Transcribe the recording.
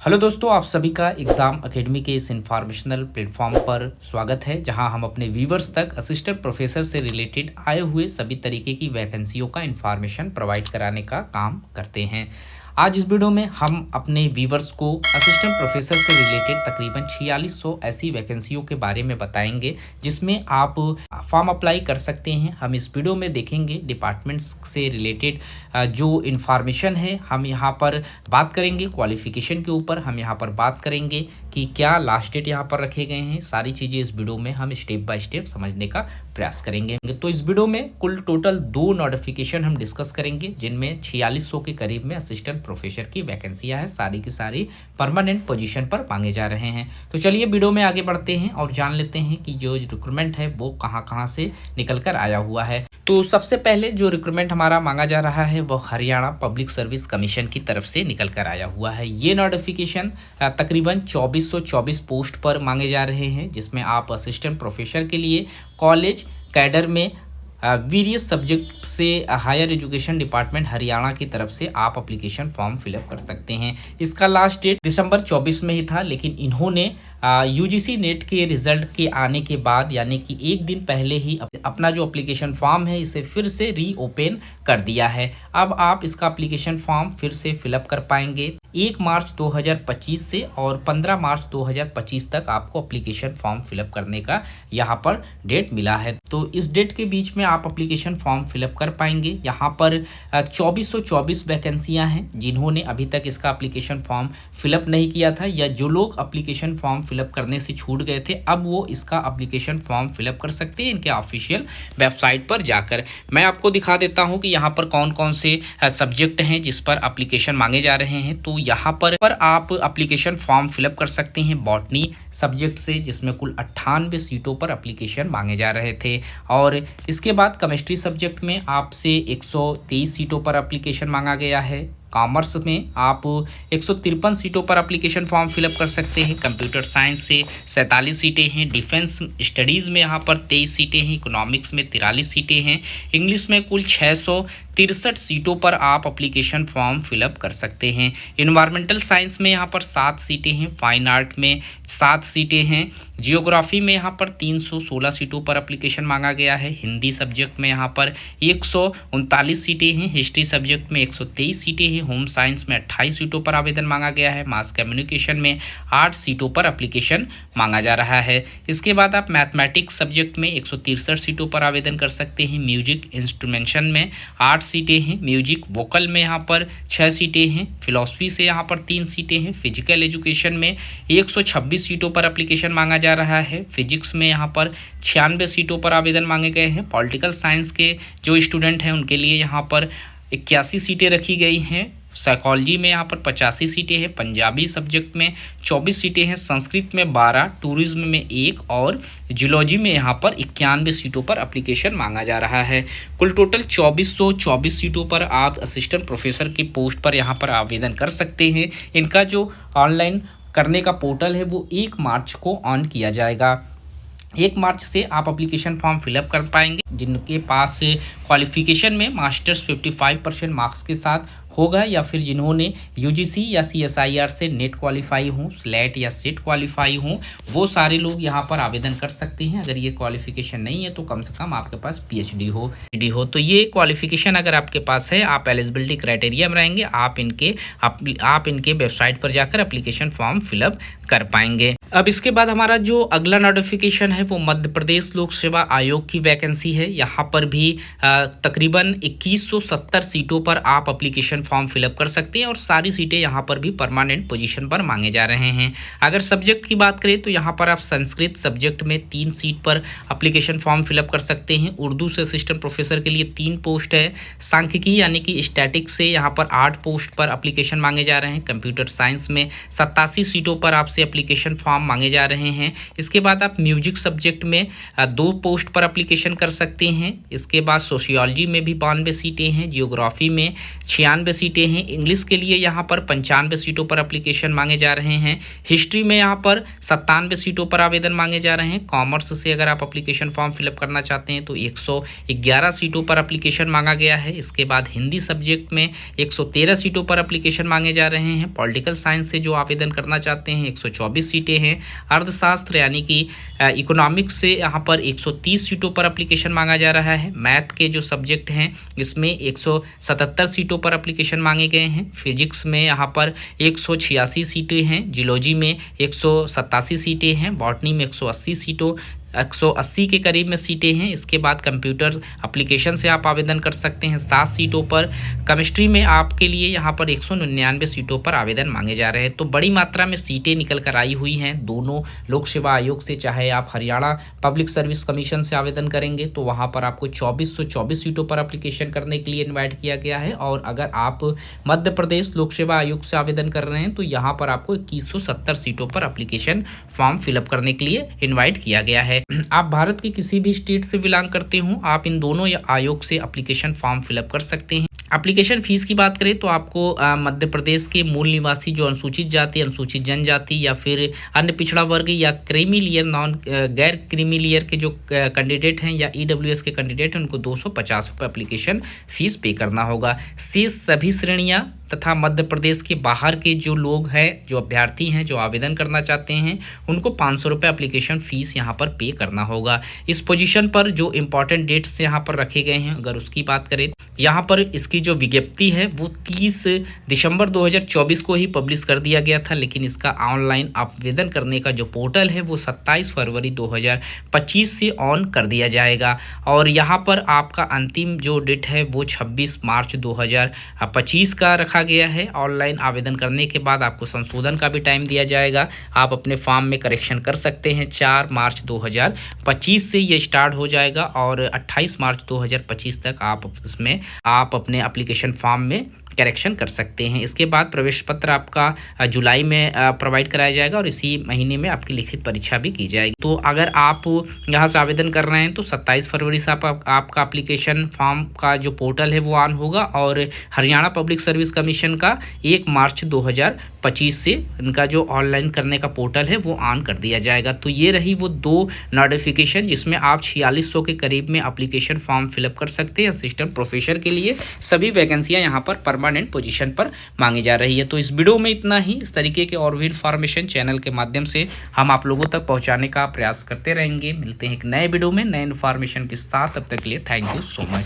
Hello दोस्तों, आप सभी का एग्ज़ाम एकेडमी के इस इंफॉर्मेशनल प्लेटफॉर्म पर स्वागत है, जहां हम अपने व्यूवर्स तक असिस्टेंट प्रोफेसर से रिलेटेड आए हुए सभी तरीके की वैकेंसियों का इंफॉर्मेशन प्रोवाइड कराने का काम करते हैं। आज इस वीडियो में हम अपने व्यूवर्स को असिस्टेंट प्रोफेसर से रिलेटेड तकरीबन 4600 ऐसी वैकेंसियों के बारे में बताएंगे जिसमें आप फॉर्म अप्लाई कर सकते हैं। हम इस वीडियो में देखेंगे डिपार्टमेंट्स से रिलेटेड जो इन्फॉर्मेशन है। हम यहाँ पर बात करेंगे क्वालिफ़िकेशन के ऊपर, हम यहाँ पर बात करेंगे कि क्या लास्ट डेट यहाँ पर रखे गए हैं। सारी चीज़ें इस वीडियो में हम स्टेप बाय स्टेप समझने का प्रयास करेंगे। तो इस वीडियो में कुल टोटल 2 नोटिफिकेशन हम डिस्कस करेंगे जिनमें 4600 के करीब में असिस्टेंट प्रोफेसर की वैकेंसियां हैं। सारी की सारी परमानेंट पोजीशन पर मांगे जा रहे हैं। तो चलिए वीडियो में आगे बढ़ते हैं और जान लेते हैं कि जो रिक्रूटमेंट है वो कहां से निकल कर आया हुआ है। तो सबसे पहले जो रिक्रूटमेंट हमारा मांगा जा रहा है वो हरियाणा पब्लिक सर्विस कमीशन की तरफ से निकल कर आया हुआ है। ये नोटिफिकेशन तकरीबन 2424 पोस्ट पर मांगे जा रहे हैं, जिसमें आप असिस्टेंट प्रोफेसर के लिए कॉलेज कैडर में वेरियस सब्जेक्ट से हायर एजुकेशन डिपार्टमेंट हरियाणा की तरफ से आप एप्लीकेशन फॉर्म फिलअप कर सकते हैं। इसका लास्ट डेट दिसंबर 24 में ही था, लेकिन इन्होंने यूजीसी नेट के रिजल्ट के आने के बाद यानी कि एक दिन पहले ही अपना जो एप्लीकेशन फॉर्म है इसे फिर से रीओपन कर दिया है। अब आप इसका एप्लीकेशन फॉर्म फिर से फिलअप कर पाएंगे 1 मार्च 2025 से, और 15 मार्च 2025 तक आपको एप्लीकेशन फॉर्म फिलअप करने का यहाँ पर डेट मिला है। तो इस डेट के बीच में आप एप्लीकेशन फॉर्म फिलअप कर पाएंगे। यहाँ पर 2424 वैकेंसियाँ हैं। जिन्होंने अभी तक इसका एप्लीकेशन फॉर्म फिलअप नहीं किया था या जो लोग एप्लीकेशन फॉर्म फिलअप करने से छूट गए थे, अब वो इसका एप्लीकेशन फॉर्म फिलअप कर सकते हैं इनके ऑफिशियल वेबसाइट पर जाकर। मैं आपको दिखा देता हूं कि यहाँ पर कौन कौन से सब्जेक्ट हैं जिस पर एप्लीकेशन मांगे जा रहे हैं। तो यहाँ पर आप एप्लीकेशन फॉर्म फिलअप कर सकते हैं बॉटनी सब्जेक्ट से, जिसमें कुल 98 सीटों पर एप्लीकेशन मांगे जा रहे थे। और इसके बाद केमिस्ट्री सब्जेक्ट में आपसे 123 सीटों पर एप्लीकेशन मांगा गया है। कॉमर्स में आप 153 सीटों पर एप्लीकेशन फॉर्म फिलअप कर सकते हैं। कंप्यूटर साइंस से 47 सीटें हैं। डिफेंस स्टडीज़ में यहाँ पर 23 सीटें हैं। इकोनॉमिक्स में 43 सीटें हैं। इंग्लिश में कुल 663 सीटों पर आप एप्लीकेशन फॉर्म फिलअप कर सकते हैं। इन्वायरमेंटल साइंस में यहाँ पर 7 सीटें हैं। फाइन आर्ट में 7 सीटें हैं। जियोग्राफी में यहाँ पर 316 सीटों पर एप्लीकेशन मांगा गया है। हिंदी सब्जेक्ट में यहाँ पर 139 सीटें हैं। हिस्ट्री सब्जेक्ट में 123 सीटें हैं। होम साइंस में 28 सीटों पर आवेदन मांगा गया है। मास कम्युनिकेशन में 8 सीटों पर एप्लीकेशन मांगा जा रहा है। इसके बाद आप मैथमेटिक्स सब्जेक्ट में 163 सीटों पर आवेदन कर सकते हैं। म्यूजिक इंस्ट्रूमेंटेशन में 8 सीटें हैं। म्यूजिक वोकल में यहाँ पर 6 सीटें हैं। फिलॉसफी से यहाँ पर 3 सीटें हैं। फिजिकल एजुकेशन में 126 सीटों पर एप्लीकेशन मांगा जा रहा है। फिजिक्स में यहाँ पर 96 सीटों पर आवेदन मांगे गए हैं। पॉलिटिकल साइंस के जो स्टूडेंट हैं उनके लिए यहाँ पर 81 सीटें रखी गई हैं। साइकोलॉजी में यहाँ पर 85 सीटें हैं। पंजाबी सब्जेक्ट में 24 सीटें हैं। संस्कृत में 12, टूरिज्म में 1 और जियोलॉजी में यहाँ पर 91 सीटों पर एप्लीकेशन मांगा जा रहा है। कुल टोटल 2424 सीटों पर आप असिस्टेंट प्रोफेसर की पोस्ट पर यहाँ पर आवेदन कर सकते हैं। इनका जो ऑनलाइन करने का पोर्टल है वो 1 मार्च को ऑन किया जाएगा। 1 मार्च से आप एप्लीकेशन फॉर्म फिलअप कर पाएंगे। जिनके पास क्वालिफिकेशन में मास्टर्स 55% मार्क्स के साथ होगा, या फिर जिन्होंने यूजीसी या सीएसआईआर से नेट क्वालिफाई हों, स्लेट या सेट क्वालिफाई हों, वो सारे लोग यहाँ पर आवेदन कर सकते हैं। अगर ये क्वालिफिकेशन नहीं है तो कम से कम आपके पास पीएचडी हो। तो ये क्वालिफिकेशन अगर आपके पास है, आप एलिजिबिलिटी क्राइटेरिया में रहेंगे, आप इनके वेबसाइट पर जाकर एप्लीकेशन फॉर्म फिलअप कर पाएंगे। अब इसके बाद हमारा जो अगला नोटिफिकेशन है वो मध्य प्रदेश लोक सेवा आयोग की वैकेंसी है। यहाँ पर भी तकरीबन 2170 सीटों पर आप एप्लीकेशन फॉर्म फिलअप कर सकते हैं, और सारी सीटें यहाँ पर भी परमानेंट पोजीशन पर मांगे जा रहे हैं। अगर सब्जेक्ट की बात करें तो यहाँ पर आप संस्कृत सब्जेक्ट में 3 सीट पर एप्लीकेशन फॉर्म फिलअप कर सकते हैं। उर्दू से असिस्टेंट प्रोफेसर के लिए 3 पोस्ट है। सांख्यिकी यानी कि स्टैटिक्स से यहाँ पर 8 पोस्ट पर एप्लीकेशन मांगे जा रहे हैं। कंप्यूटर साइंस में 87 सीटों पर आपसे एप्लीकेशन फॉर्म फॉर्म मांगे जा रहे हैं। इसके बाद आप म्यूजिक सब्जेक्ट में 2 पोस्ट पर एप्लीकेशन कर सकते हैं। इसके बाद सोशियोलॉजी में भी 92 सीटें हैं, जियोग्राफी में 96 सीटें हैं, इंग्लिश के लिए यहाँ पर 95 सीटों पर एप्लीकेशन मांगे जा रहे हैं, हिस्ट्री में यहाँ पर 97 सीटों पर आवेदन मांगे जा रहे हैं। कॉमर्स से अगर आप एप्लीकेशन फॉर्म फिलअप करना चाहते हैं तो 111 सीटों पर एप्लीकेशन मांगा गया है। इसके बाद हिंदी सब्जेक्ट में 113 सीटों पर एप्लीकेशन मांगे जा रहे हैं। पॉलिटिकल साइंस से जो आवेदन करना चाहते हैं 124 सीटें हैं। अर्थशास्त्र यानी कि इकोनॉमिक्स से यहाँ पर 130 सीटों पर एप्लीकेशन मांगा जा रहा है। मैथ के जो सब्जेक्ट हैं इसमें 177 सीटों पर एप्लीकेशन मांगे गए हैं। फिजिक्स में यहाँ पर 186 सीटें हैं, जियोलॉजी में 187 सीटें हैं, बॉटनी में 180 के करीब में सीटें हैं। इसके बाद कंप्यूटर एप्लीकेशन से आप आवेदन कर सकते हैं 7 सीटों पर। केमिस्ट्री में आपके लिए यहाँ पर 199 सीटों पर आवेदन मांगे जा रहे हैं। तो बड़ी मात्रा में सीटें निकल कर आई हुई हैं दोनों लोक सेवा आयोग से। चाहे आप हरियाणा पब्लिक सर्विस कमीशन से आवेदन करेंगे तो वहाँ पर आपको 2424 सीटों पर एप्लीकेशन करने के लिए इन्वाइट किया गया है, और अगर आप मध्य प्रदेश लोक सेवा आयोग से आवेदन कर रहे हैं तो यहाँ पर आपको 2170 सीटों पर एप्लीकेशन फॉर्म फिलअप करने के लिए इन्वाइट किया गया है। आप भारत के किसी भी स्टेट से बिलोंग करते हो, आप इन दोनों आयोग से एप्लीकेशन फॉर्म फिलअप कर सकते हैं। एप्लीकेशन फ़ीस की बात करें तो आपको मध्य प्रदेश के मूल निवासी जो अनुसूचित जाति, अनुसूचित जनजाति या फिर अन्य पिछड़ा वर्ग या क्रीमी लेयर गैर क्रीमी लेयर के जो कैंडिडेट हैं या ईडब्ल्यूएस के कैंडिडेट हैं उनको 250 रुपये एप्लीकेशन फ़ीस पे करना होगा। शेष सभी श्रेणियाँ तथा मध्य प्रदेश के बाहर के जो लोग हैं, जो अभ्यर्थी हैं, जो आवेदन करना चाहते हैं उनको 500 रुपये एप्लीकेशन फ़ीस यहाँ पर पे करना होगा। इस पोजीशन पर जो इम्पॉर्टेंट डेट्स यहाँ पर रखे गए हैं अगर उसकी बात करें, यहाँ पर इसकी जो विज्ञप्ति है वो 30 दिसंबर 2024 को ही पब्लिश कर दिया गया था, लेकिन इसका ऑनलाइन आवेदन करने का जो पोर्टल है वो 27 फरवरी 2025 से ऑन कर दिया जाएगा। और यहाँ पर आपका अंतिम जो डेट है वो 26 मार्च 2025 का रखा गया है। ऑनलाइन आवेदन करने के बाद आपको संशोधन का भी टाइम दिया जाएगा, आप अपने फॉर्म में करेक्शन कर सकते हैं। 4 मार्च 2025 से ये स्टार्ट हो जाएगा और 28 मार्च 2025 तक आप अपने एप्लीकेशन फॉर्म में करेक्शन कर सकते हैं। इसके बाद प्रवेश पत्र आपका जुलाई में प्रोवाइड कराया जाएगा और इसी महीने में आपकी लिखित परीक्षा भी की जाएगी। तो अगर आप यहाँ से आवेदन कर रहे हैं तो 27 फरवरी से आपका एप्लीकेशन फॉर्म का जो पोर्टल है वो ऑन होगा, और हरियाणा पब्लिक सर्विस कमीशन का 1 मार्च 2025 से इनका जो ऑनलाइन करने का पोर्टल है वो ऑन कर दिया जाएगा। तो ये रही वो 2 नोटिफिकेशन जिसमें आप 4600 के करीब में एप्लीकेशन फॉर्म फिलअप कर सकते हैं। असिस्टेंट प्रोफेसर के लिए सभी वैकेंसियाँ यहाँ पर परमानेंट पोजीशन पर मांगी जा रही है। तो इस वीडियो में इतना ही। इस तरीके के और भी इन्फॉर्मेशन चैनल के माध्यम से हम आप लोगों तक पहुंचाने का प्रयास करते रहेंगे। मिलते हैं एक नए वीडियो में नए इन्फॉर्मेशन के साथ, तब तक के लिए थैंक यू सो मच।